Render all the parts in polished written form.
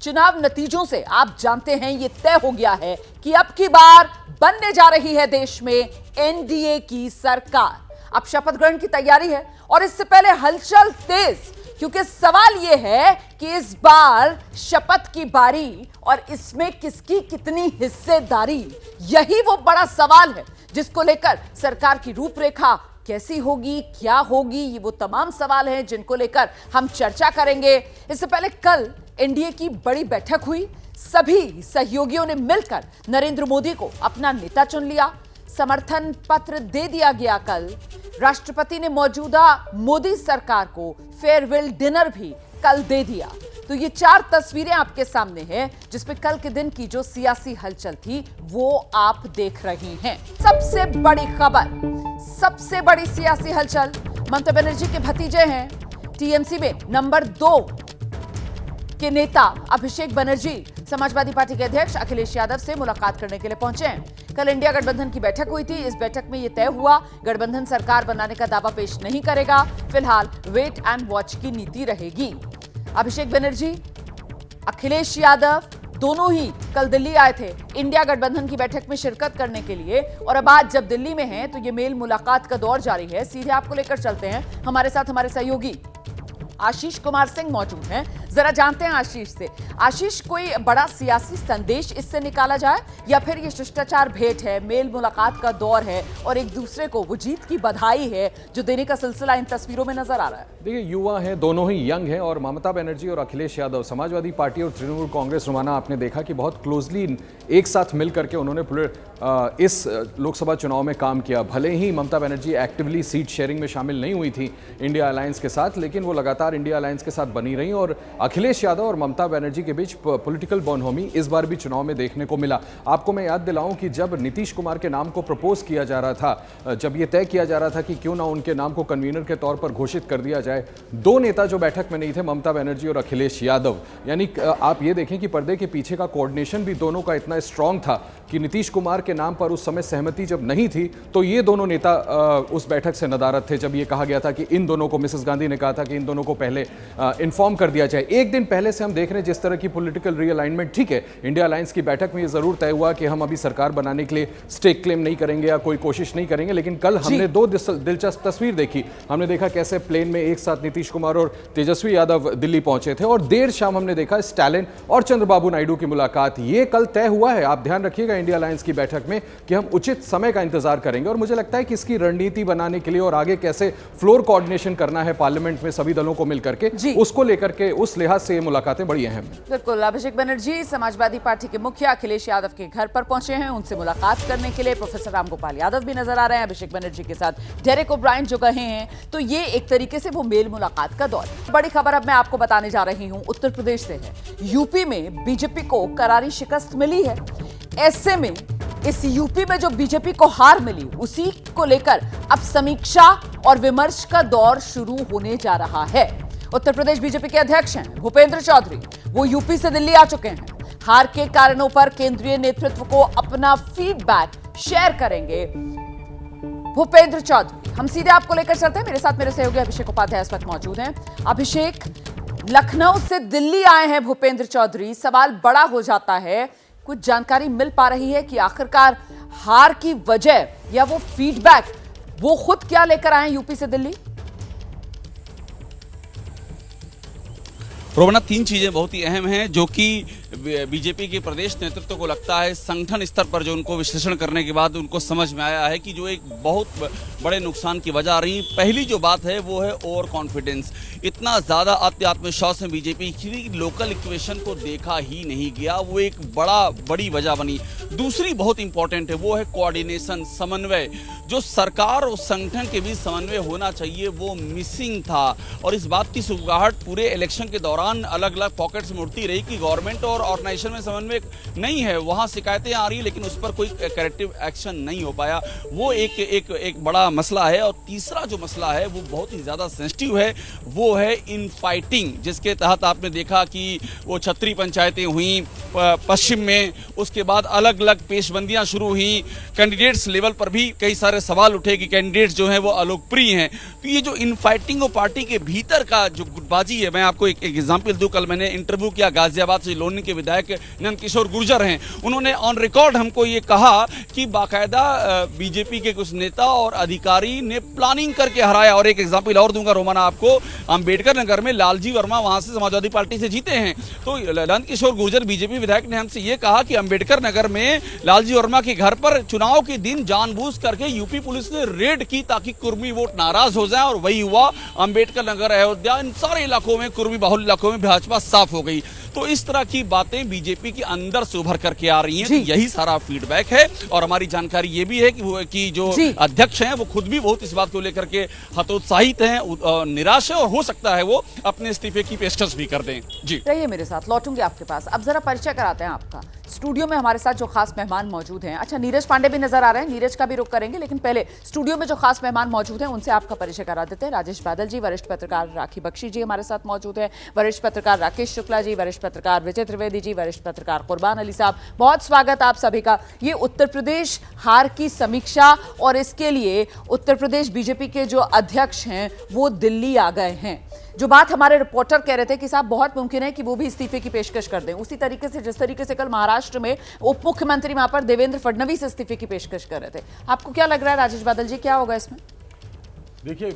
चुनाव नतीजों से आप जानते हैं ये तय हो गया है कि अब की बार बनने जा रही है देश में एनडीए की सरकार। अब शपथ ग्रहण की तैयारी है और इससे पहले हलचल तेज, क्योंकि सवाल यह है कि इस बार शपथ की बारी और इसमें किसकी कितनी हिस्सेदारी, यही वो बड़ा सवाल है जिसको लेकर सरकार की रूपरेखा कैसी होगी, क्या होगी, ये वो तमाम सवाल हैं जिनको लेकर हम चर्चा करेंगे। इससे पहले कल एनडीए की बड़ी बैठक हुई, सभी सहयोगियों ने मिलकर नरेंद्र मोदी को अपना नेता चुन लिया, समर्थन पत्र दे दिया गया। कल राष्ट्रपति ने मौजूदा मोदी सरकार को फेयरवेल डिनर भी कल दे दिया। तो ये 4 तस्वीरें आपके सामने हैं जिसपे कल के दिन की जो सियासी हलचल थी वो आप देख रही हैं। सबसे बड़ी खबर, सबसे बड़ी सियासी हलचल, ममता बनर्जी के भतीजे हैं टीएमसी में नंबर 2 के नेता अभिषेक बनर्जी समाजवादी पार्टी के अध्यक्ष अखिलेश यादव से मुलाकात करने के लिए पहुंचे हैं। कल इंडिया गठबंधन की बैठक हुई थी। इस बैठक में यह तय हुआ गठबंधन सरकार बनाने का दावा पेश नहीं करेगा, फिलहाल वेट एंड वॉच की नीति रहेगी। अभिषेक बनर्जी, अखिलेश यादव दोनों ही कल दिल्ली आए थे इंडिया गठबंधन की बैठक में शिरकत करने के लिए, और अब आज जब दिल्ली में हैं तो ये मेल मुलाकात का दौर जारी है। सीधे आपको लेकर चलते हैं, हमारे साथ हमारे सहयोगी आशीष कुमार सिंह मौजूद हैं। जरा जानते हैं आशीष से। आशीष, कोई बड़ा सियासी संदेश इससे निकाला जाए या फिर ये शिष्टाचार भेंट है, मेल मुलाकात का दौर है और एक दूसरे को वो जीत की बधाई है जो देने का सिलसिला इन तस्वीरों में नजर आ रहा है? देखिए, युवा हैं, दोनों ही यंग हैं और ममता बनर्जी और अखिलेश यादव समाजवादी पार्टी और तृणमूल कांग्रेस रोमाना आपने देखा कि बहुत क्लोजली एक साथ मिल करके उन्होंने इस लोकसभा चुनाव में काम किया। भले ही Mamata Banerjee actively seat sharing में शामिल नहीं हुई थी इंडिया अलायंस के साथ, लेकिन वो लगातार इंडिया अलायंस के साथ बनी रही और अखिलेश यादव और ममता बनर्जी के बीच पॉलिटिकल बोनहोमी इस बार भी चुनाव में देखने को मिला। आपको मैं याद दिलाऊं कि जब नीतीश कुमार के नाम को प्रपोज किया जा रहा था, जब ये तय किया जा रहा था कि क्यों ना उनके नाम को कन्वीनर के तौर पर घोषित कर दिया जाए, 2 नेता जो बैठक में नहीं थे, ममता बनर्जी और अखिलेश यादव, यानी आप ये देखें कि पर्दे के पीछे का कोऑर्डिनेशन भी दोनों का इतना स्ट्रांग था कि नीतीश कुमार के नाम पर उस समय सहमति जब नहीं थी तो ये दोनों नेता उस बैठक से नदारद थे। जब ये कहा गया था कि इन दोनों को, मिसेस गांधी ने कहा था कि इन दोनों को पहले इन्फॉर्म कर दिया जाए। एक दिन पहले से हम देख रहे हैं जिस तरह की पॉलिटिकल रीअलाइनमेंट। ठीक है, इंडिया अलायंस की बैठक में ये जरूर तय हुआ कि हम अभी सरकार बनाने के लिए स्टेक क्लेम नहीं करेंगे या कोई कोशिश नहीं करेंगे, लेकिन कल हमने 2 दिलचस्प तस्वीर देखी। हमने देखा कैसे प्लेन में एक साथ नीतीश कुमार और तेजस्वी यादव दिल्ली पहुंचे थे और देर शाम हमने देखा स्टालिन और चंद्रबाबू नायडू की मुलाकात। ये कल तय हुआ है। आप ध्यान रखिएगा इंडिया अलायंस की बैठक में कि हम उचित समय का इंतजार करेंगे और मुझे लगता है कि इसकी रणनीति बनाने के लिए और आगे कैसे फ्लोर कोऑर्डिनेशन करना है पार्लियामेंट में सभी दलों को मिलकर के, उसको लेकर के उस लिहाज से ये मुलाकातें बड़ी अहम हैं। बिल्कुल, अभिषेक बनर्जी समाजवादी पार्टी के मुखिया अखिलेश यादव के घर पर पहुंचे हैं, उनसे मुलाकात करने के लिए। प्रोफेसर रामगोपाल यादव भी नजर आ रहे हैं अभिषेक बनर्जी के साथ, डेरेक ओब्रायन जो गए हैं। तो ये एक तरीके से वो मेल मुलाकात का दौर। बड़ी खबर अब मैं आपको बताने जा रही हूं, उत्तर प्रदेश से है। यूपी में बीजेपी को करारी शिकस्त मिली है। ऐसे में इस यूपी में जो बीजेपी को हार मिली उसी को लेकर अब समीक्षा और विमर्श का दौर शुरू होने जा रहा है। उत्तर प्रदेश बीजेपी के अध्यक्ष हैं भूपेंद्र चौधरी, वो यूपी से दिल्ली आ चुके हैं। हार के कारणों पर केंद्रीय नेतृत्व को अपना फीडबैक शेयर करेंगे भूपेंद्र चौधरी। हम सीधे आपको लेकर चलते हैं, मेरे साथ मेरे सहयोगी अभिषेक उपाध्याय इस वक्त मौजूद हैं। अभिषेक, लखनऊ से दिल्ली आए हैं भूपेंद्र चौधरी, सवाल बड़ा हो जाता है, कुछ जानकारी मिल पा रही है कि आखिरकार हार की वजह या वो फीडबैक वो खुद क्या लेकर आए यूपी से दिल्ली? रोमना, 3 चीजें बहुत ही अहम हैं जो कि बीजेपी के प्रदेश नेतृत्व को लगता है संगठन स्तर पर जो उनको विश्लेषण करने के बाद उनको समझ में आया है कि जो एक बहुत बड़े नुकसान की वजह आ रही। पहली जो बात है वो है ओवर कॉन्फिडेंस। इतना ज़्यादा आत्मविश्वास में बीजेपी की लोकल इक्वेशन को देखा ही नहीं गया, वो एक बड़ी वजह बनी। दूसरी बहुत इंपॉर्टेंट है वो है कोऑर्डिनेशन, समन्वय। जो सरकार और संगठन के बीच समन्वय होना चाहिए वो मिसिंग था और इस बात की सुगबुगाहट पूरे इलेक्शन के दौरान अलग अलग पॉकेट्स में उठती रही कि गवर्नमेंट और ऑर्गेनाइजेशन में समन्वय नहीं है, वहाँ शिकायतें आ रही है लेकिन उस पर कोई करेक्टिव एक्शन नहीं हो पाया। वो एक बड़ा मसला है। और तीसरा जो मसला है वो बहुत ही ज़्यादा सेंसिटिव है, वो है इन फाइटिंग, जिसके तहत आपने देखा कि वो छत्री पंचायतें हुई पश्चिम में, उसके बाद अलग अलग पेशबंदियां शुरू हुई, कैंडिडेट्स लेवल पर भी कई सारे सवाल उठे कि कैंडिडेट्स जो हैं वो अलोकप्रिय हैं। तो ये जो इन फाइटिंग और पार्टी के भीतर का जो गुटबाजी है, मैं आपको एक एग्जाम्पल दूं। कल मैंने इंटरव्यू किया गाजियाबाद से, लोनी के विधायक नंदकिशोर गुर्जर हैं, उन्होंने ऑन रिकॉर्ड हमको ये कहा कि बाकायदा बीजेपी के कुछ नेता और अधिकारी ने प्लानिंग करके हराया। और एक एग्जाम्पल और दूंगा रोमाना आपको, अंबेडकर नगर में लालजी वर्मा वहां से समाजवादी पार्टी से जीते हैं, तो नंदकिशोर गुर्जर बीजेपी विधायक ने हमसे ये कहा कि अंबेडकर नगर में लालजी वर्मा के घर पर चुनाव के दिन जानबूझ करके यूपी पुलिस ने रेड की ताकि कुर्मी वोट नाराज हो जाए, और वही हुआ। अंबेडकर नगर, अयोध्या, इन सारे इलाकों में, कुर्मी बाहुल इलाकों में भाजपा साफ हो गई। तो इस तरह की बातें बीजेपी के अंदर से उभर करके आ रही हैं। तो यही सारा फीडबैक है। और हमारी जानकारी ये भी है कि जो अध्यक्ष हैं वो खुद भी बहुत इस बात को लेकर के हतोत्साहित हैं, निराश है, और हो सकता है वो अपने इस्तीफे की पेशकश भी कर दें। जी रहिए मेरे साथ, लौटूंगी आपके पास। अब जरा परिचय कराते हैं आपका। स्टूडियो में हमारे साथ जो खास मेहमान मौजूद हैं, अच्छा नीरज पांडे भी नजर आ रहे हैं, नीरज का भी रुख करेंगे, लेकिन पहले स्टूडियो में जो खास मेहमान मौजूद हैं उनसे आपका परिचय करा देते हैं। राजेश बादल जी, वरिष्ठ पत्रकार राखी बख्शी जी हमारे साथ मौजूद हैं, वरिष्ठ पत्रकार राकेश शुक्ला जी, वरिष्ठ पत्रकार विजय त्रिवेदी जी, वरिष्ठ पत्रकार कुर्बान अली साहब, बहुत स्वागत आप सभी का। ये उत्तर प्रदेश हार की समीक्षा, और इसके लिए उत्तर प्रदेश बीजेपी के जो अध्यक्ष हैं वो दिल्ली आ गए हैं। जो बात हमारे रिपोर्टर कह रहे थे कि साहब बहुत मुमकिन है कि वो भी इस्तीफे की पेशकश कर दें, उसी तरीके से जिस तरीके से कल महाराष्ट्र में उप मुख्यमंत्री वहां पर देवेंद्र फडणवीस इस्तीफे की पेशकश कर रहे थे। आपको क्या लग रहा है राजेश बादल जी, क्या होगा इसमें? देखिए,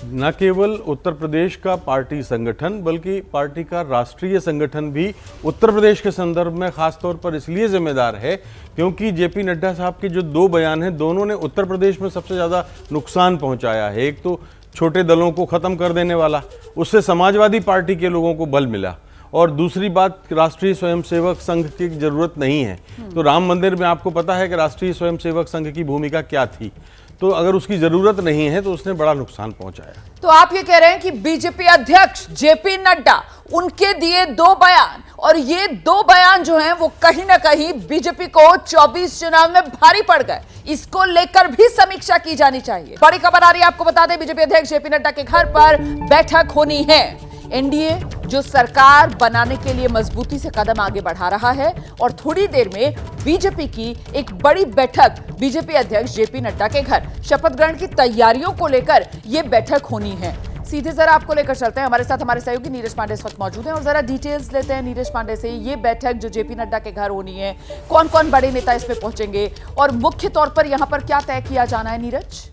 न केवल उत्तर प्रदेश का पार्टी संगठन बल्कि पार्टी का राष्ट्रीय संगठन भी उत्तर प्रदेश के संदर्भ में खासतौर पर इसलिए जिम्मेदार है क्योंकि जेपी नड्डा साहब के जो दो बयान हैं, दोनों ने उत्तर प्रदेश में सबसे ज़्यादा नुकसान पहुंचाया है। एक तो छोटे दलों को ख़त्म कर देने वाला, उससे समाजवादी पार्टी के लोगों को बल मिला, और दूसरी बात राष्ट्रीय स्वयंसेवक संघ की ज़रूरत नहीं है। तो राम मंदिर में आपको पता है कि राष्ट्रीय स्वयंसेवक संघ की भूमिका क्या थी, तो अगर उसकी जरूरत नहीं है तो उसने बड़ा नुकसान पहुंचाया। तो आप ये कह रहे हैं कि बीजेपी अध्यक्ष जेपी नड्डा, उनके दिए दो बयान, और ये दो बयान जो हैं वो कहीं ना कहीं बीजेपी को 24 चुनाव में भारी पड़ गए, इसको लेकर भी समीक्षा की जानी चाहिए। बड़ी खबर आ रही है, आपको बता दें बीजेपी अध्यक्ष जेपी नड्डा के घर पर बैठक होनी है। एनडीए जो सरकार बनाने के लिए मजबूती से कदम आगे बढ़ा रहा है, और थोड़ी देर में बीजेपी की एक बड़ी बैठक बीजेपी अध्यक्ष जेपी नड्डा के घर, शपथ ग्रहण की तैयारियों को लेकर यह बैठक होनी है। सीधे जरा आपको लेकर चलते हैं, हमारे साथ हमारे सहयोगी नीरज पांडे इस वक्त मौजूद हैं, और जरा डिटेल्स लेते हैं नीरज पांडे से। ये बैठक जो जेपी नड्डा के घर होनी है, कौन कौन बड़े नेता इसमें पहुंचेंगे, और मुख्य तौर पर यहां पर क्या तय किया जाना है नीरज?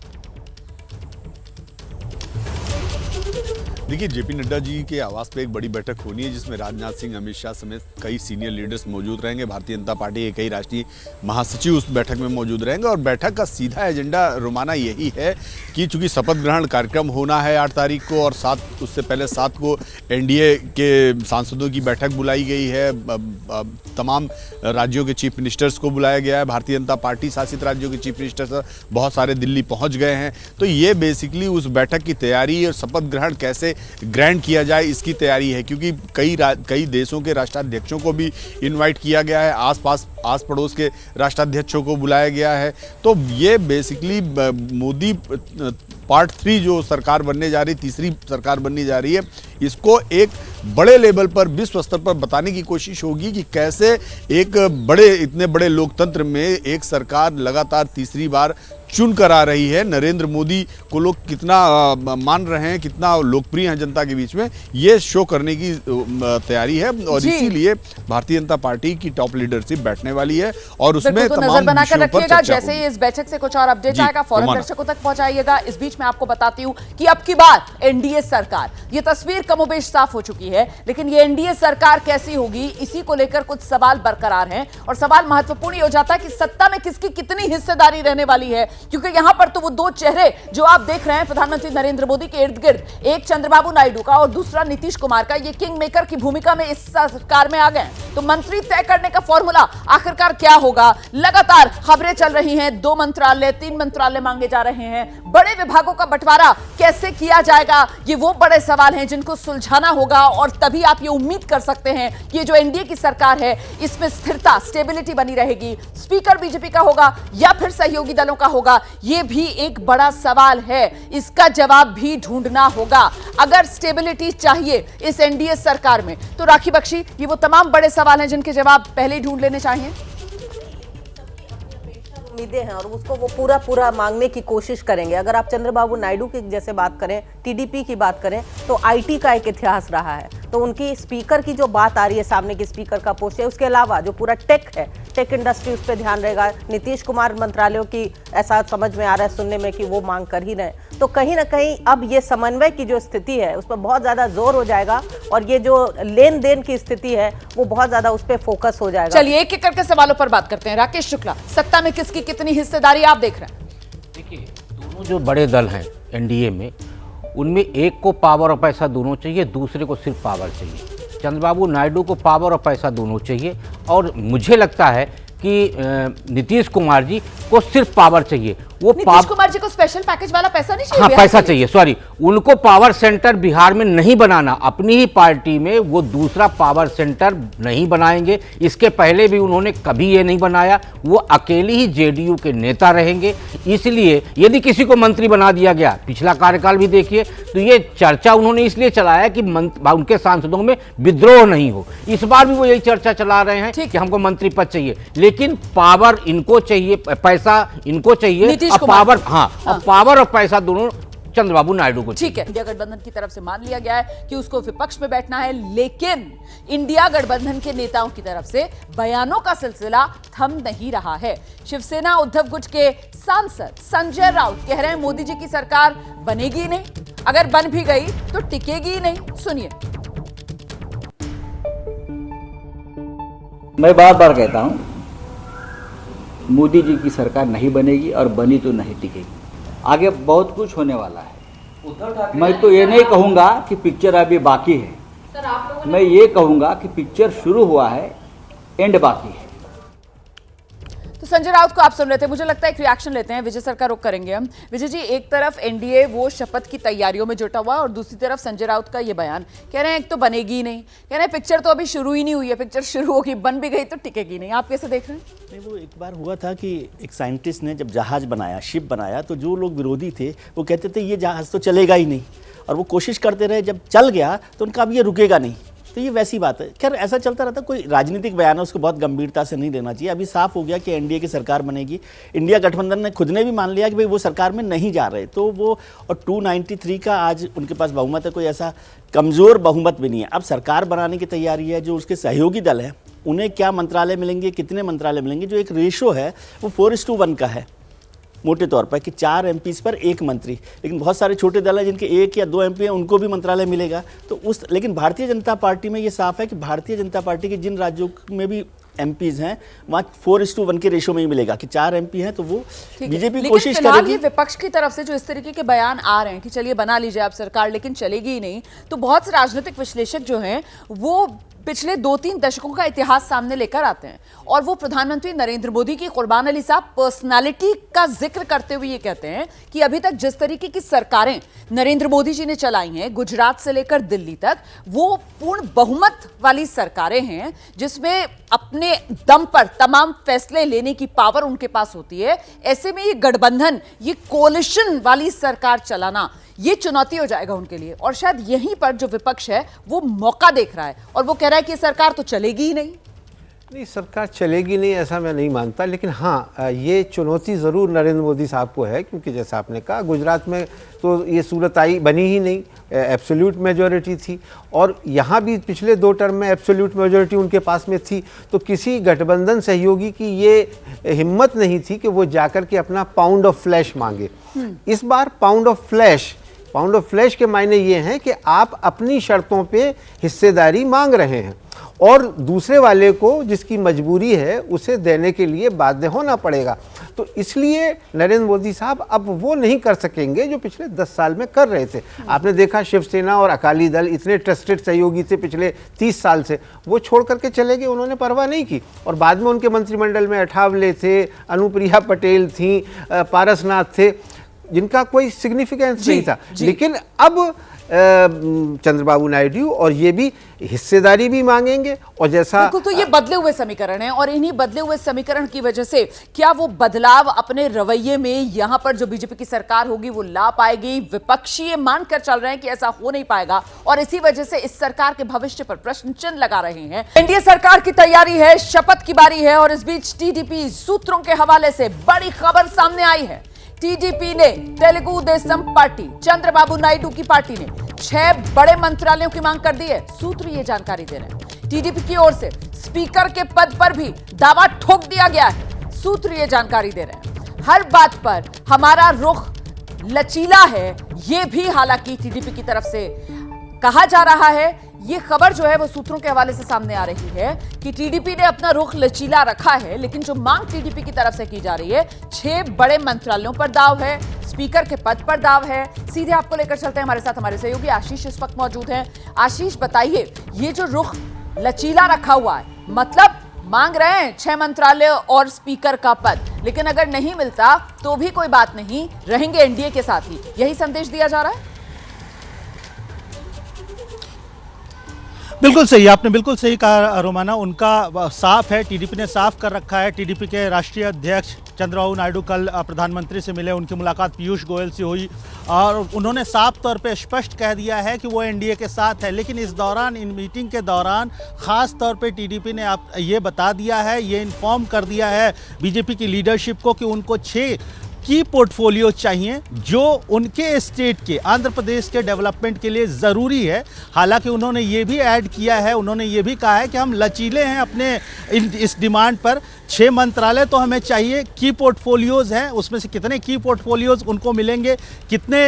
देखिए, जेपी नड्डा जी के आवास पे एक बड़ी बैठक होनी है जिसमें राजनाथ सिंह, अमित शाह समेत कई सीनियर लीडर्स मौजूद रहेंगे। भारतीय जनता पार्टी के कई राष्ट्रीय महासचिव उस बैठक में मौजूद रहेंगे, और बैठक का सीधा एजेंडा रोमाना यही है कि चूंकि शपथ ग्रहण कार्यक्रम होना है 8 तारीख को, और उससे पहले 7 को एनडीए के सांसदों की बैठक बुलाई गई है, तमाम राज्यों के चीफ मिनिस्टर्स को बुलाया गया है, भारतीय जनता पार्टी शासित राज्यों के चीफ मिनिस्टर्स बहुत सारे दिल्ली पहुँच गए हैं। तो ये बेसिकली उस बैठक की तैयारी और शपथ ग्रहण कैसे ग्रैंड किया जाए इसकी तैयारी है, क्योंकि कई देशों के राष्ट्राध्यक्षों को भी इनवाइट किया गया है, आस पड़ोस के राष्ट्राध्यक्षों को बुलाया गया है। तो ये बेसिकली मोदी पार्ट 3 जो सरकार बनने जा रही, तीसरी सरकार बनने जा रही है, इसको एक बड़े लेवल पर, विश्व स्तर पर बताने की कोशिश होगी कि कैसे इतने बड़े लोकतंत्र में एक सरकार लगातार तीसरी बार चुनकर आ रही है। नरेंद्र मोदी को लोग कितना मान रहे हैं, कितना लोकप्रिय हैं जनता के बीच में, ये शो करने की तैयारी है, और इसीलिए भारतीय जनता पार्टी की टॉप लीडरशिप बैठने वाली है, और उसमें तमाम बनाकर रखिएगा। जैसे ही इस बैठक से कुछ और अपडेट आएगा फौरन दर्शकों तक पहुंचाइएगा। इस बीच में आपको बताती हूं कि अब की बार एनडीए सरकार, ये तस्वीर कमोबेश साफ हो चुकी है, लेकिन ये एनडीए सरकार कैसी होगी इसी को लेकर कुछ सवाल बरकरार हैं, और सवाल महत्वपूर्ण हो जाता है कि सत्ता में किसकी कितनी हिस्सेदारी रहने वाली है। क्योंकि यहां पर तो वो दो चेहरे जो आप देख रहे हैं प्रधानमंत्री नरेंद्र मोदी के इर्द गिर्द, एक चंद्रबाबू नायडू का और दूसरा नीतीश कुमार का, ये किंग मेकर की भूमिका में इस सरकार में आ गए। तो मंत्री तय करने का फॉर्मूला आखिरकार क्या होगा? लगातार खबरें चल रही हैं, 2 मंत्रालय 3 मंत्रालय मांगे जा रहे हैं, बड़े विभागों का बंटवारा कैसे किया जाएगा, ये वो बड़े सवाल हैं जिनको सुलझाना होगा। और तभी आप ये उम्मीद कर सकते हैं कि ये जो एनडीए की सरकार है इसमें स्थिरता, स्टेबिलिटी बनी रहेगी। स्पीकर बीजेपी का होगा या फिर सहयोगी दलों का होगा, ये भी एक बड़ा सवाल है, इसका जवाब भी ढूंढना होगा। अगर स्टेबिलिटी चाहिए इस एनडीए सरकार में तो राखी बख्शी, ये वो तमाम बड़े सवाल हैं जिनके जवाब पहले ही ढूंढ लेने चाहिए। उम्मीदें हैं और उसको वो पूरा मांगने की कोशिश करेंगे। अगर आप चंद्रबाबू नायडू की जैसे बात करें, टीडीपी की बात करें, तो आईटी का एक इतिहास रहा है, तो उनकी स्पीकर की जो बात आ रही है, सामने की स्पीकर का पोस्ट है, उसके अलावा जो पूरा टेक है, टेक इंडस्ट्री, उस पर ध्यान रहेगा। नीतीश कुमार मंत्रालयों की ऐसा समझ में आ रहा है सुनने में कि वो मांग कर ही रहे, तो कहीं ना कहीं अब ये समन्वय की जो स्थिति है उस पर बहुत ज़्यादा जोर हो जाएगा और ये जो लेन देन की स्थिति है वो बहुत ज़्यादा उस पर फोकस हो जाएगा। चलिए एक एक करके सवालों पर बात करते हैं। राकेश शुक्ला, सत्ता में किसकी कितनी हिस्सेदारी आप देख रहे हैं? देखिए, दोनों जो बड़े दल हैं एनडीए में, उनमें एक को पावर और पैसा दोनों चाहिए, दूसरे को सिर्फ पावर चाहिए। चंद्रबाबू नायडू को पावर और पैसा दोनों चाहिए और मुझे लगता है कि नीतीश कुमार जी को सिर्फ पावर चाहिए। वो नीतीश कुमार जी को स्पेशल पैकेज वाला पैसा नहीं चाहिए? हाँ, पैसा चाहिए, सॉरी, उनको पावर सेंटर बिहार में नहीं बनाना, अपनी ही पार्टी में वो दूसरा पावर सेंटर नहीं बनाएंगे। इसके पहले भी उन्होंने कभी ये नहीं बनाया, वो अकेले ही जेडीयू के नेता रहेंगे। इसलिए यदि किसी को मंत्री बना दिया गया, पिछला कार्यकाल भी देखिए, तो ये चर्चा उन्होंने इसलिए चलाया कि उनके सांसदों में विद्रोह नहीं हो। इस बार भी वो यही चर्चा चला रहे हैं कि हमको मंत्री पद चाहिए, लेकिन पावर इनको चाहिए, पैसा इनको चाहिए, और पावर, और पावर और पैसा दोनों चंद्रबाबू नायडू को। ठीक है, इंडिया गठबंधन की तरफ से मान लिया गया है कि उसको विपक्ष में बैठना है, लेकिन इंडिया गठबंधन के नेताओं की तरफ से बयानों का सिलसिला थम नहीं रहा है। शिवसेना उद्धव गुट के सांसद संजय राउत कह रहे हैं मोदी जी की सरकार बनेगी नहीं, अगर बन भी गई तो टिकेगी नहीं। सुनिए। मैं बार बार कहता हूं, मोदी जी की सरकार नहीं बनेगी और बनी तो नहीं टिकेगी। आगे बहुत कुछ होने वाला है। मैं तो ये नहीं कहूँगा कि पिक्चर अभी बाकी है, मैं ये कहूँगा कि पिक्चर शुरू हुआ है, एंड बाकी है। तो संजय राउत को आप सुन रहे थे, मुझे लगता है एक रिएक्शन लेते हैं। विजय सर का रुख करेंगे हम। विजय जी, एक तरफ एनडीए वो शपथ की तैयारियों में जुटा हुआ और दूसरी तरफ संजय राउत का ये बयान, कह रहे हैं एक तो बनेगी ही नहीं, कह रहे हैं पिक्चर तो अभी शुरू ही नहीं हुई है, पिक्चर शुरू होगी, बन भी गई तो टिकेगी नहीं। आप कैसे देख रहे हैं? नहीं, वो एक बार हुआ था कि एक साइंटिस्ट ने जब जहाज बनाया, शिप बनाया, तो जो लोग विरोधी थे वो कहते थे ये जहाज तो चलेगा ही नहीं, और वो कोशिश करते रहे, जब चल गया तो उनका अब ये रुकेगा नहीं। तो ये वैसी बात है। खैर, ऐसा चलता रहता, कोई राजनीतिक बयान है उसको बहुत गंभीरता से नहीं लेना चाहिए। अभी साफ हो गया कि एनडीए की सरकार बनेगी। इंडिया गठबंधन ने खुद ने भी मान लिया कि भाई वो सरकार में नहीं जा रहे, तो वो, और 293 का आज उनके पास बहुमत है, कोई ऐसा कमज़ोर बहुमत भी नहीं है। अब सरकार बनाने की तैयारी है। जो उसके सहयोगी दल हैं उन्हें क्या मंत्रालय मिलेंगे, कितने मंत्रालय मिलेंगे, जो एक रेशो है वो 4:1 का है मोटे तौर पर, कि 4 एमपीज़ पर 1 मंत्री। लेकिन बहुत सारे छोटे दल हैं जिनके 1 या 2 एमपी हैं, उनको भी मंत्रालय मिलेगा। तो लेकिन भारतीय जनता पार्टी में ये साफ है कि भारतीय जनता पार्टी के जिन राज्यों में भी एमपीज़ हैं वहाँ 4:1 के रेशो में ही मिलेगा, कि 4 एमपी हैं तो वो बीजेपी कोशिश करेगी। विपक्ष की तरफ से जो इस तरीके के बयान आ रहे हैं कि चलिए बना लीजिए आप सरकार, लेकिन चलेगी ही नहीं, तो बहुत से राजनीतिक विश्लेषक जो हैं वो पिछले 2-3 दशकों का इतिहास सामने लेकर आते हैं और वो प्रधानमंत्री नरेंद्र मोदी की कुर्बान अली साहब पर्सनालिटी का जिक्र करते हुए ये कहते हैं कि अभी तक जिस तरीके की सरकारें नरेंद्र मोदी जी ने चलाई हैं, गुजरात से लेकर दिल्ली तक, वो पूर्ण बहुमत वाली सरकारें हैं जिसमें अपने दम पर तमाम फैसले लेने की पावर उनके पास होती है। ऐसे में ये गठबंधन, ये कोलिशन वाली सरकार चलाना, ये चुनौती हो जाएगा उनके लिए। और शायद यहीं पर जो विपक्ष है वो मौका देख रहा है और वो कह रहा है कि सरकार तो चलेगी ही नहीं। नहीं, सरकार चलेगी नहीं ऐसा मैं नहीं मानता, लेकिन हाँ, ये चुनौती ज़रूर नरेंद्र मोदी साहब को है, क्योंकि जैसा आपने कहा गुजरात में तो ये सूरत बनी ही नहीं, एब्सोल्यूट मेजॉरिटी थी, और यहाँ भी पिछले 2 टर्म में एब्सोल्यूट मेजॉरिटी उनके पास में थी। तो किसी गठबंधन सहयोगी की ये हिम्मत नहीं थी कि वो जाकर के अपना पाउंड ऑफ फ्लैश मांगे। इस बार pound of flesh pound of flesh के मायने ये हैं कि आप अपनी शर्तों पे हिस्सेदारी मांग रहे हैं और दूसरे वाले को जिसकी मजबूरी है उसे देने के लिए बाध्य होना पड़ेगा। तो इसलिए नरेंद्र मोदी साहब अब वो नहीं कर सकेंगे जो पिछले 10 साल में कर रहे थे। आपने देखा शिवसेना और अकाली दल इतने ट्रस्टेड सहयोगी थे पिछले 30 साल से, वो छोड़ करके चले गए, उन्होंने परवाह नहीं की। और बाद में उनके मंत्रिमंडल में अठावले थे, अनुप्रिया पटेल थी, पारसनाथ थे, जिनका कोई सिग्निफिकेंस नहीं था। लेकिन अब चंद्रबाबू नायडू और ये भी हिस्सेदारी भी मांगेंगे। और जैसा बिल्कुल, तो ये बदले हुए समीकरण है और इन्हीं बदले हुए समीकरण की वजह से क्या वो बदलाव अपने रवैये में यहां पर जो बीजेपी की सरकार होगी वो ला पाएगी? विपक्षी ये मानकर चल रहे हैं कि ऐसा हो नहीं पाएगा और इसी वजह से इस सरकार के भविष्य पर प्रश्न चिन्ह लगा रहे हैं। एनडीए सरकार की तैयारी है, शपथ की बारी है और इस बीच टीडीपी सूत्रों के हवाले से बड़ी खबर सामने आई है। टीडीपी ने, तेलुगु देशम पार्टी, चंद्रबाबू नायडू की पार्टी ने 6 बड़े मंत्रालयों की मांग कर दी है। सूत्र ये जानकारी दे रहे हैं। टीडीपी की ओर से स्पीकर के पद पर भी दावा ठोक दिया गया है। सूत्र ये जानकारी दे रहे हैं। हर बात पर हमारा रुख लचीला है, ये भी हालांकि टीडीपी की तरफ से कहा जा रहा है। ये खबर जो है वो सूत्रों के हवाले से सामने आ रही है कि टीडीपी ने अपना रुख लचीला रखा है, लेकिन जो मांग टीडीपी की तरफ से की जा रही है, 6 बड़े मंत्रालयों पर दाव है, स्पीकर के पद पर दाव है। सीधे आपको लेकर चलते हैं, हमारे साथ हमारे सहयोगी आशीष इस वक्त मौजूद हैं। आशीष, बताइए, ये जो रुख लचीला रखा हुआ है, मतलब मांग रहे हैं 6 मंत्रालय और स्पीकर का पद, लेकिन अगर नहीं मिलता तो भी कोई बात नहीं, रहेंगे एनडीए के साथ ही, यही संदेश दिया जा रहा है? बिल्कुल सही, आपने बिल्कुल सही कहा रोमाना। उनका साफ है, टीडीपी ने साफ कर रखा है। टीडीपी के राष्ट्रीय अध्यक्ष चंद्रबाबू नायडू कल प्रधानमंत्री से मिले, उनकी मुलाकात पीयूष गोयल से हुई और उन्होंने साफ तौर पे स्पष्ट कह दिया है कि वो एनडीए के साथ है। लेकिन इस दौरान, इन मीटिंग के दौरान खास तौर पे टीडीपी ने आप ये बता दिया है, ये इन्फॉर्म कर दिया है बीजेपी की लीडरशिप को कि उनको 6 की पोर्टफोलियो चाहिए जो उनके स्टेट के, आंध्र प्रदेश के डेवलपमेंट के लिए ज़रूरी है। हालांकि उन्होंने ये भी ऐड किया है, उन्होंने ये भी कहा है कि हम लचीले हैं अपने इस डिमांड पर। 6 मंत्रालय तो हमें चाहिए, की पोर्टफोलियोज़ हैं, उसमें से कितने की पोर्टफोलियोज़ उनको मिलेंगे, कितने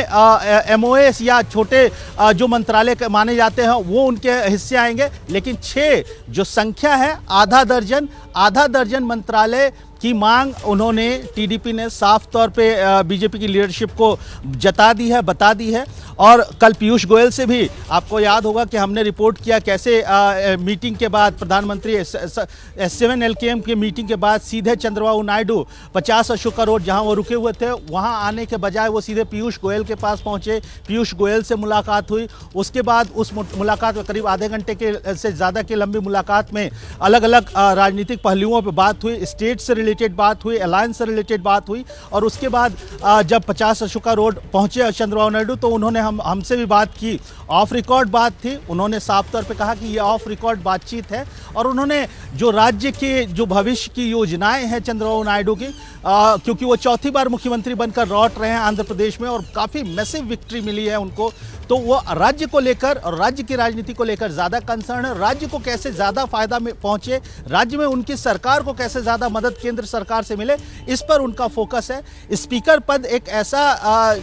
एमओएस या छोटे जो मंत्रालय माने जाते हैं वो उनके हिस्से आएंगे। लेकिन 6 जो संख्या है, आधा दर्जन मंत्रालय की मांग उन्होंने, टीडीपी ने साफ तौर पे बीजेपी की लीडरशिप को जता दी है, बता दी है। और कल पीयूष गोयल से भी आपको याद होगा कि हमने रिपोर्ट किया कैसे मीटिंग के बाद प्रधानमंत्री S7 LKM की मीटिंग के बाद सीधे चंद्रबाबू नायडू 50 अशोका रोड जहां वो रुके हुए थे वहां आने के बजाय वो सीधे पीयूष गोयल के पास पहुंचे, पीयूष गोयल से मुलाकात हुई। उसके बाद उस मुलाकात में करीब आधे घंटे के से ज़्यादा की लंबी मुलाकात में अलग अलग राजनीतिक पहलुओं पर बात हुई, स्टेट से रिलेटेड बात हुई, अलायंस से रिलेटेड बात हुई। और उसके बाद जब 50 अशोका रोड पहुंचे चंद्रबाबू नायडू तो उन्होंने हमसे भी बात की, ऑफ रिकॉर्ड बात थी। उन्होंने साफ तौर पे कहा कि ये ऑफ रिकॉर्ड बातचीत है और उन्होंने जो राज्य के जो भविष्य की योजनाएं हैं चंद्रबाबू नायडू की, क्योंकि वो 4थी बार मुख्यमंत्री बनकर लौट रहे हैं आंध्र प्रदेश में और काफ़ी मैसिव विक्ट्री मिली है उनको, तो वो राज्य को लेकर और राज्य की राजनीति को लेकर ज़्यादा कंसर्न है। राज्य को कैसे ज़्यादा फायदा में पहुँचे, राज्य में उनकी सरकार को कैसे ज़्यादा मदद केंद्र सरकार से मिले, इस पर उनका फोकस है। स्पीकर पद एक ऐसा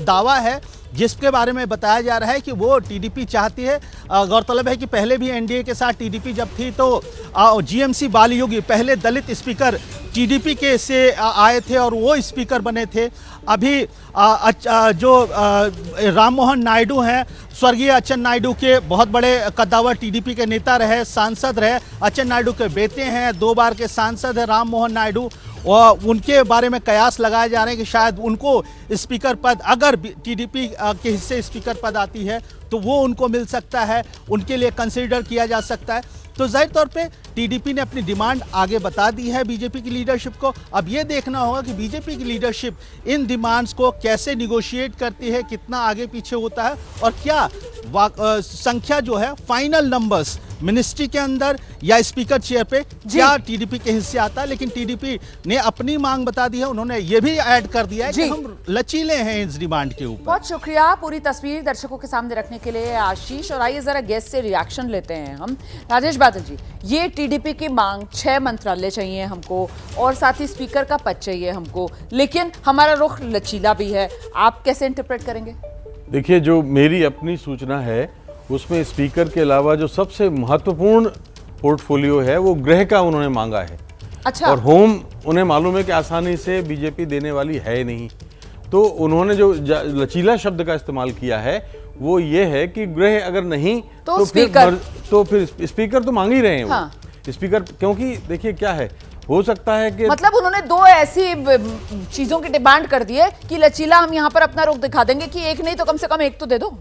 दावा है जिसके बारे में बताया जा रहा है कि वो टीडीपी चाहती है। गौरतलब है कि पहले भी एनडीए के साथ टीडीपी जब थी तो जीएमसी बालयोगी पहले दलित स्पीकर टीडीपी के से आए थे और वो स्पीकर बने थे। अभी जो राम मोहन नायडू हैं, स्वर्गीय अच्चन नायडू के बहुत बड़े कद्दावर टीडीपी के नेता रहे, सांसद रहे। अच्चन नायडू के बेटे हैं, 2 बार के सांसद हैं राम मोहन नायडू, और उनके बारे में कयास लगाए जा रहे हैं कि शायद उनको स्पीकर पद, अगर टीडीपी के हिस्से स्पीकर पद आती है तो वो उनको मिल सकता है, उनके लिए कंसीडर किया जा सकता है। तो जाहिर तौर पे टीडीपी ने अपनी डिमांड आगे बता दी है बीजेपी की लीडरशिप को। अब ये देखना होगा कि बीजेपी की लीडरशिप इन डिमांड्स को कैसे निगोशिएट करती है, कितना आगे पीछे होता है और क्या संख्या जो है, फाइनल नंबर्स मिनिस्ट्री के अंदर या स्पीकर चेयर पे क्या टीडीपी के हिस्से आता है। लेकिन टीडीपी ने अपनी मांग बता दी है, उन्होंने ये भी ऐड कर दिया है कि हम लचीले हैं इस डिमांड के ऊपर। बहुत शुक्रिया पूरी तस्वीर दर्शकों के सामने रखने के लिए आशीष। और आइए जरा गेस्ट से रिएक्शन लेते हैं हम। राजेश बादल जी, ये टीडीपी की मांग 6 मंत्रालय चाहिए हमको और साथ ही स्पीकर का पद चाहिए हमको, लेकिन हमारा रुख लचीला भी है, आप कैसे इंटरप्रेट करेंगे? देखिए, जो मेरी अपनी सूचना है उसमें स्पीकर के अलावा जो सबसे महत्वपूर्ण पोर्टफोलियो है वो गृह का उन्होंने मांगा है। अच्छा। और होम उन्हें मालूम है कि आसानी से बीजेपी देने वाली है नहीं, तो उन्होंने जो लचीला शब्द का इस्तेमाल किया है वो ये है कि गृह अगर नहीं तो स्पीकर, तो फिर स्पीकर तो मांग ही रहे हैं वो। हाँ। स्पीकर, क्योंकि देखिए क्या है, हो सकता है कि मतलब उन्होंने दो ऐसी चीजों की डिमांड कर दी है कि लचीला हम यहाँ पर अपना रुख दिखा देंगे कि एक नहीं तो कम से कम एक तो दे दो।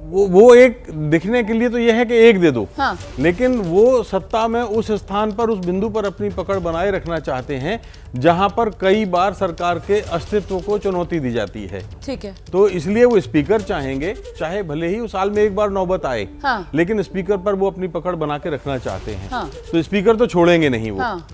वो एक दिखने के लिए तो यह है कि एक दे दो। हाँ। लेकिन वो सत्ता में उस स्थान पर, उस बिंदु पर अपनी पकड़ बनाए रखना चाहते हैं जहां पर कई बार सरकार के अस्तित्व को चुनौती दी जाती है। ठीक है। तो इसलिए वो स्पीकर चाहेंगे, चाहे भले ही उस साल में एक बार नौबत आए। हाँ। लेकिन स्पीकर पर वो अपनी पकड़ बना के रखना चाहते हैं। हाँ। तो स्पीकर तो छोड़ेंगे नहीं वो। हाँ।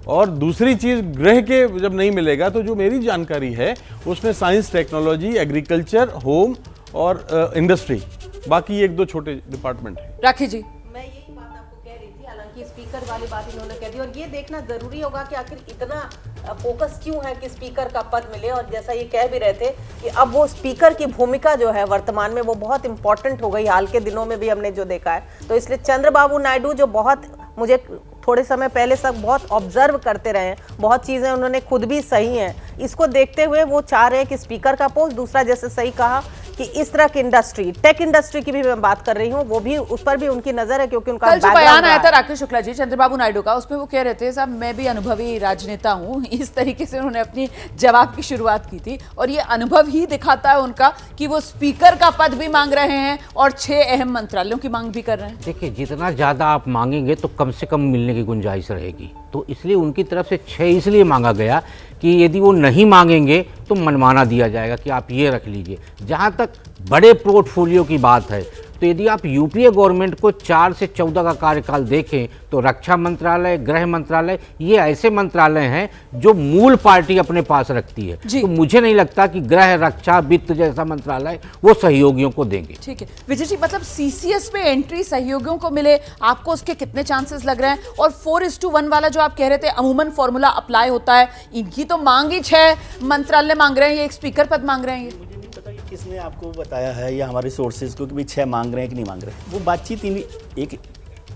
और दूसरी चीज, गृह के जब नहीं मिलेगा तो जो मेरी जानकारी है उसमें साइंस, टेक्नोलॉजी, एग्रीकल्चर, होम और इंडस्ट्री, बाकी एक दो छोटे डिपार्टमेंट है। राखी जी, मैं यही बात आपको कह रही थी, हालांकि स्पीकर वाली बात इन्होंने कह दी, और ये देखना जरूरी होगा कि आखिर इतना फोकस क्यों है कि स्पीकर का पद मिले। और जैसा ये कह भी रहे थे कि अब वो स्पीकर की भूमिका जो है वर्तमान में वो बहुत इंपॉर्टेंट हो गई, हाल के दिनों में भी हमने जो देखा है। तो इसलिए चंद्रबाबू नायडू जो बहुत, मुझे थोड़े समय पहले सब बहुत ऑब्जर्व करते रहे हैं, बहुत चीज़ें उन्होंने खुद भी सही हैं, इसको देखते हुए वो चाह रहे हैं कि स्पीकर का पोस्ट, दूसरा जैसे सही कहा कि इस तरह की इंडस्ट्री, टेक इंडस्ट्री की भी मैं बात कर रही हूँ, वो भी, उस पर भी उनकी नजर है क्योंकि उनका कल जो बयान आया था राकेश शुक्ला जी चंद्रबाबू नायडू का, उसमें वो कह रहे थे साहब मैं भी अनुभवी राजनेता हूँ, इस तरीके से उन्होंने अपनी जवाब की शुरुआत की थी। और ये अनुभव ही दिखाता है उनका कि वो स्पीकर का पद भी मांग रहे हैं और 6 अहम मंत्रालयों की मांग भी कर रहे हैं। देखिए, जितना ज़्यादा आप मांगेंगे तो कम से कम मिलने की गुंजाइश रहेगी, तो इसलिए उनकी तरफ से 6 इसलिए मांगा गया कि यदि वो नहीं मांगेंगे तो मनमाना दिया जाएगा कि आप ये रख लीजिए। जहाँ तक बड़े पोर्टफोलियो की बात है, तो यदि आप यूपीए गवर्नमेंट को 4 से 14 का कार्यकाल देखें तो रक्षा मंत्रालय, गृह मंत्रालय, ये ऐसे मंत्रालय हैं जो मूल पार्टी अपने पास रखती है। तो मुझे नहीं लगता कि गृह, रक्षा, वित्त जैसा मंत्रालय वो सहयोगियों को देंगे। ठीक है विजय जी, मतलब सीसीएस पे एंट्री सहयोगियों को मिले, आपको उसके कितने चांसेस लग रहे हैं? और 4:1 वाला जो आप कह रहे थे अमूमन फॉर्मूला अप्लाई होता है, इनकी तो मांग ही 6 मंत्रालय मांग रहे हैं, ये एक स्पीकर पद मांग रहे हैं। ये मुझे नहीं पता कि किसने आपको बताया है या हमारे सोर्सेज को कि भाई 6 मांग रहे हैं कि नहीं मांग रहे हैं। वो बातचीत एक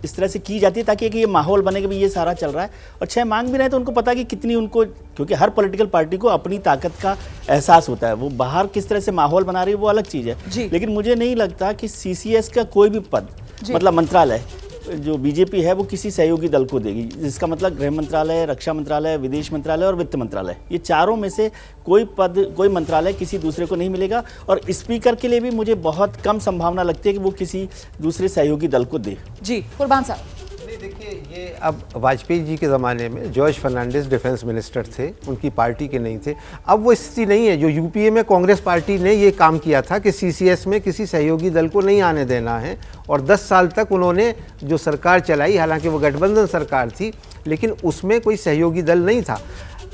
इस तरह से की जाती है ताकि ये माहौल बने कि भाई ये सारा चल रहा है, और 6 मांग भी रहे हैं तो उनको पता है कि कितनी उनको, क्योंकि हर पॉलिटिकल पार्टी को अपनी ताकत का एहसास होता है, वो बाहर किस तरह से माहौल बना रही है वो अलग चीज़ है। लेकिन मुझे नहीं लगता कि सीसीएस का कोई भी पद, मतलब मंत्रालय जो बीजेपी है वो किसी सहयोगी दल को देगी, जिसका मतलब गृह मंत्रालय, रक्षा मंत्रालय, विदेश मंत्रालय और वित्त मंत्रालय, ये चारों में से कोई पद, कोई मंत्रालय किसी दूसरे को नहीं मिलेगा। और स्पीकर के लिए भी मुझे बहुत कम संभावना लगती है कि वो किसी दूसरे सहयोगी दल को दे। जी कुर्बान साहब, देखिए, ये अब वाजपेयी जी के ज़माने में जॉर्ज फर्नांडिस डिफेंस मिनिस्टर थे, उनकी पार्टी के नहीं थे। अब वो स्थिति नहीं है। जो यूपीए में कांग्रेस पार्टी ने ये काम किया था कि सीसीएस में किसी सहयोगी दल को नहीं आने देना है, और 10 साल तक उन्होंने जो सरकार चलाई, हालांकि वो गठबंधन सरकार थी, लेकिन उसमें कोई सहयोगी दल नहीं था।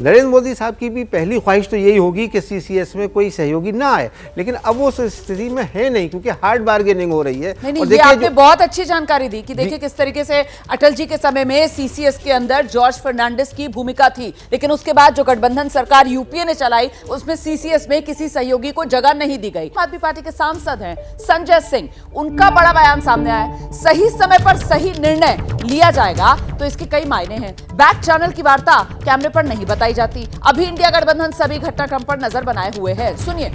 नरेंद्र मोदी साहब की भी पहली ख्वाहिश तो यही होगी कि सीसीएस में कोई सहयोगी ना आए, लेकिन अब वो स्थिति में है नहीं क्योंकि हार्ड बार्गेनिंग हो रही है। नहीं, ये आपने बहुत अच्छी जानकारी दी कि देखिए किस तरीके से अटल जी के समय में सीसीएस के अंदर जॉर्ज फर्नांडिस की भूमिका थी, लेकिन उसके बाद जो गठबंधन सरकार यूपीए ने चलाई उसमें सीसीएस में किसी सहयोगी को जगह नहीं दी गई। आम आदमी पार्टी के सांसद हैं संजय सिंह, उनका बड़ा बयान सामने आया, सही समय पर सही निर्णय लिया जाएगा तो इसके कई मायने हैं। बैक चैनल की वार्ता कैमरे पर नहीं बताई जाती। अभी इंडिया गठबंधन सभी घटनाक्रम पर नजर बनाए हुए है, सुनिए।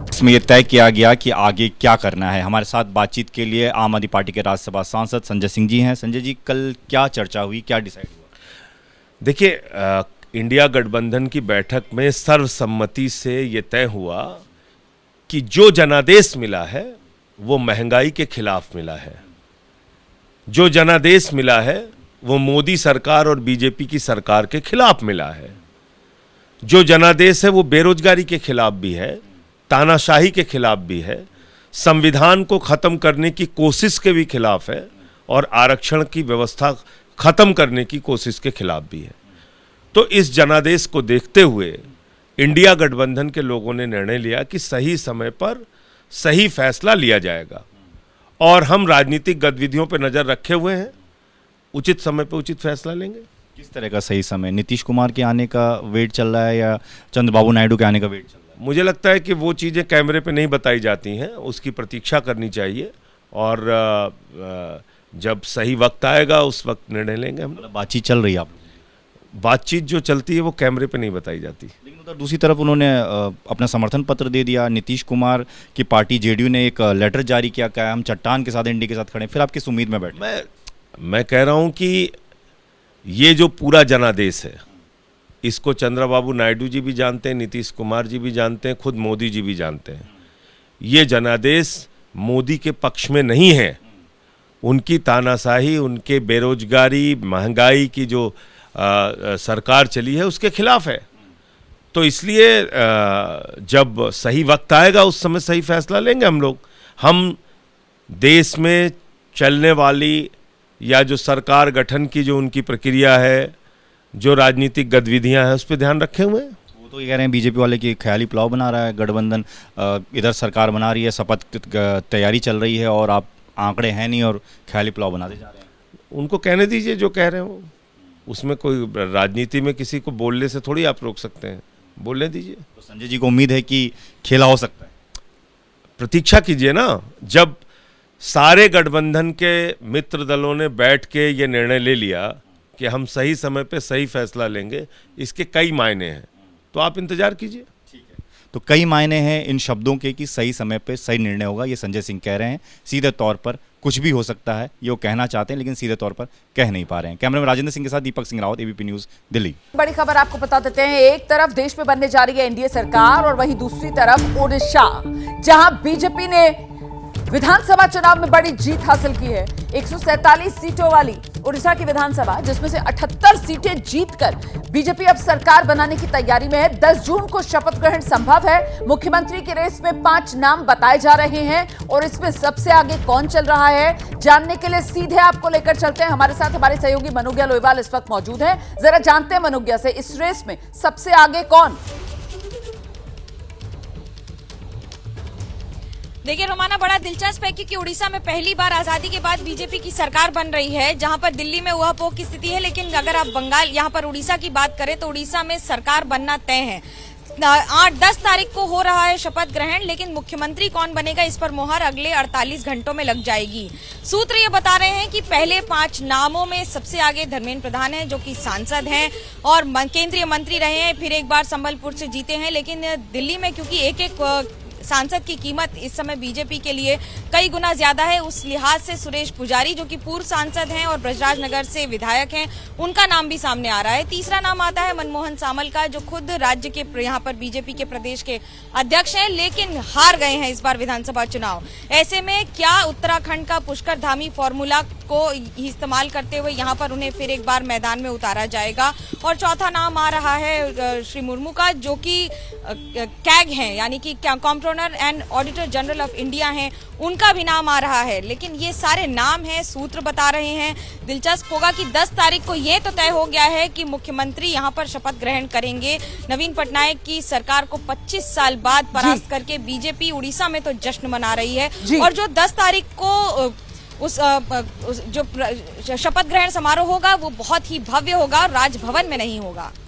इसमें यह तय किया गया कि आगे क्या करना है। हमारे साथ बातचीत के लिए आम आदमी पार्टी के राज्यसभा सांसद संजय सिंह जी हैं। संजय जी, कल क्या चर्चा हुई, क्या डिसाइड हुआ? देखिए, इंडिया गठबंधन की बैठक में सर्वसम्मति से ये तय हुआ कि जो जनादेश मिला है वो महंगाई के खिलाफ मिला है, जो जनादेश मिला है वो मोदी सरकार और बीजेपी की सरकार के खिलाफ मिला है, जो जनादेश है वो बेरोजगारी के खिलाफ भी है, तानाशाही के खिलाफ भी है, संविधान को खत्म करने की कोशिश के भी खिलाफ है, और आरक्षण की व्यवस्था खत्म करने की कोशिश के खिलाफ भी है। तो इस जनादेश को देखते हुए इंडिया गठबंधन के लोगों ने निर्णय लिया कि सही समय पर सही फैसला लिया जाएगा, और हम राजनीतिक गतिविधियों पर नज़र रखे हुए हैं, उचित समय पर उचित फैसला लेंगे। किस तरह का सही समय, नीतीश कुमार के आने का वेट चल रहा है या चंद्रबाबू नायडू के आने का वेट चल रहा है? मुझे लगता है कि वो चीज़ें कैमरे पे नहीं बताई जाती हैं, उसकी प्रतीक्षा करनी चाहिए और जब सही वक्त आएगा उस वक्त निर्णय लेंगे हम। मतलब बातचीत चल रही है आप? बातचीत जो चलती है वो कैमरे पे नहीं बताई जाती। लेकिन उधर दूसरी तरफ उन्होंने अपना समर्थन पत्र दे दिया। नीतीश कुमार की पार्टी जेडीयू ने एक लेटर जारी किया, कहा हम चट्टान के साथ एनडीए के साथ खड़े हैं। फिर आप किस उम्मीद में बैठे? मैं कह रहा हूँ कि ये जो पूरा जनादेश है, इसको चंद्रबाबू नायडू जी भी जानते हैं, नीतीश कुमार जी भी जानते हैं, खुद मोदी जी भी जानते हैं। ये जनादेश मोदी के पक्ष में नहीं है। उनकी तानाशाही, उनके बेरोजगारी, महंगाई की जो सरकार चली है उसके खिलाफ है। तो इसलिए जब सही वक्त आएगा उस समय सही फैसला लेंगे हम लोग। हम देश में चलने वाली या जो सरकार गठन की जो उनकी प्रक्रिया है, जो राजनीतिक गतिविधियां हैं, उस पर ध्यान रखे हुए हैं। वो तो ये कह रहे हैं बीजेपी वाले की ख्याली पुलाव बना रहा है गठबंधन, इधर सरकार बना रही है, शपथ तैयारी चल रही है और आप आंकड़े हैं नहीं और ख्याली पुलाव बनाते जा रहे हैं। उनको कहने दीजिए जो कह रहे हो, उसमें कोई राजनीति में किसी को बोलने से थोड़ी आप रोक सकते हैं, बोलने दीजिए। तो संजय जी को उम्मीद है कि खेला हो सकता है? प्रतीक्षा कीजिए ना, जब सारे गठबंधन के मित्र दलों ने बैठ के ये निर्णय ले लिया कि हम सही समय पे सही फैसला लेंगे, इसके कई मायने हैं, तो आप इंतजार कीजिए। ठीक है, तो कई मायने हैं इन शब्दों के कि सही समय पे सही निर्णय होगा, ये संजय सिंह कह रहे हैं। सीधे तौर पर कुछ भी हो सकता है ये वो कहना चाहते हैं, लेकिन सीधे तौर पर कह नहीं पा रहे हैं। कैमरा में राजेंद्र सिंह के साथ दीपक सिंह रावत, एबीपी न्यूज, दिल्ली। बड़ी खबर आपको बता देते हैं, एक तरफ देश में बनने जा रही है एनडीए सरकार और वहीं दूसरी तरफ ओडिशा, जहां बीजेपी ने विधानसभा चुनाव में बड़ी जीत हासिल की है। 147 सीटों वाली ओडिशा की विधानसभा, जिसमें से 78 सीटें जीतकर बीजेपी अब सरकार बनाने की तैयारी में है। 10 जून को शपथ ग्रहण संभव है। मुख्यमंत्री की रेस में 5 नाम बताए जा रहे हैं और इसमें सबसे आगे कौन चल रहा है, जानने के लिए सीधे आपको लेकर चलते हैं। हमारे साथ हमारे सहयोगी मनुग्या लोईवाल इस वक्त मौजूद हैं। जरा जानते हैं मनुग्या से, इस रेस में सबसे आगे कौन? देखिए रोमाना, बड़ा दिलचस्प है क्योंकि उड़ीसा में पहली बार आजादी के बाद बीजेपी की सरकार बन रही है, जहां पर दिल्ली में उहापोह की स्थिति है। लेकिन अगर आप बंगाल, यहां पर उड़ीसा की बात करें तो उड़ीसा में सरकार बनना तय है। 8-10 तारीख को हो रहा है शपथ ग्रहण, लेकिन मुख्यमंत्री कौन बनेगा इस पर मोहर अगले 48 घंटों में लग जाएगी। सूत्र ये बता रहे हैं कि पहले 5 नामों में सबसे आगे धर्मेंद्र प्रधान हैं, जो कि सांसद हैं और केंद्रीय मंत्री रहे हैं, फिर एक बार संबलपुर से जीते हैं। लेकिन दिल्ली में क्योंकि एक सांसद की कीमत इस समय बीजेपी के लिए कई गुना ज्यादा है, उस लिहाज से सुरेश पुजारी, जो कि पूर्व सांसद हैं और ब्रजराज नगर से विधायक हैं, उनका नाम भी सामने आ रहा है। तीसरा नाम आता है मनमोहन सामल का, जो खुद राज्य के यहाँ पर बीजेपी के प्रदेश के अध्यक्ष हैं, लेकिन हार गए हैं इस बार विधानसभा चुनाव। ऐसे में क्या उत्तराखंड का पुष्कर धामी फॉर्मूला को इस्तेमाल करते हुए यहाँ पर उन्हें फिर एक बार मैदान में उतारा जाएगा? और चौथा नाम आ रहा है श्री मुर्मू का, जो कि कैग हैं, यानी कि comptroller and auditor general of India हैं, उनका भी नाम आ रहा है। लेकिन ये सारे नाम हैं, सूत्र बता रहे हैं। दिलचस्प होगा कि 10 तारीख को ये तो तय हो गया है कि मुख्यमंत्री यहाँ पर शपथ ग्रहण करेंगे। नवीन पटनायक की सरकार को 25 साल बाद परास्त करके बीजेपी उड़ीसा में तो जश्न मना रही है। और जो 10 तारीख को उस जो शपथ ग्रहण समारोह होगा वो बहुत ही भव्य होगा, राजभवन में नहीं होगा।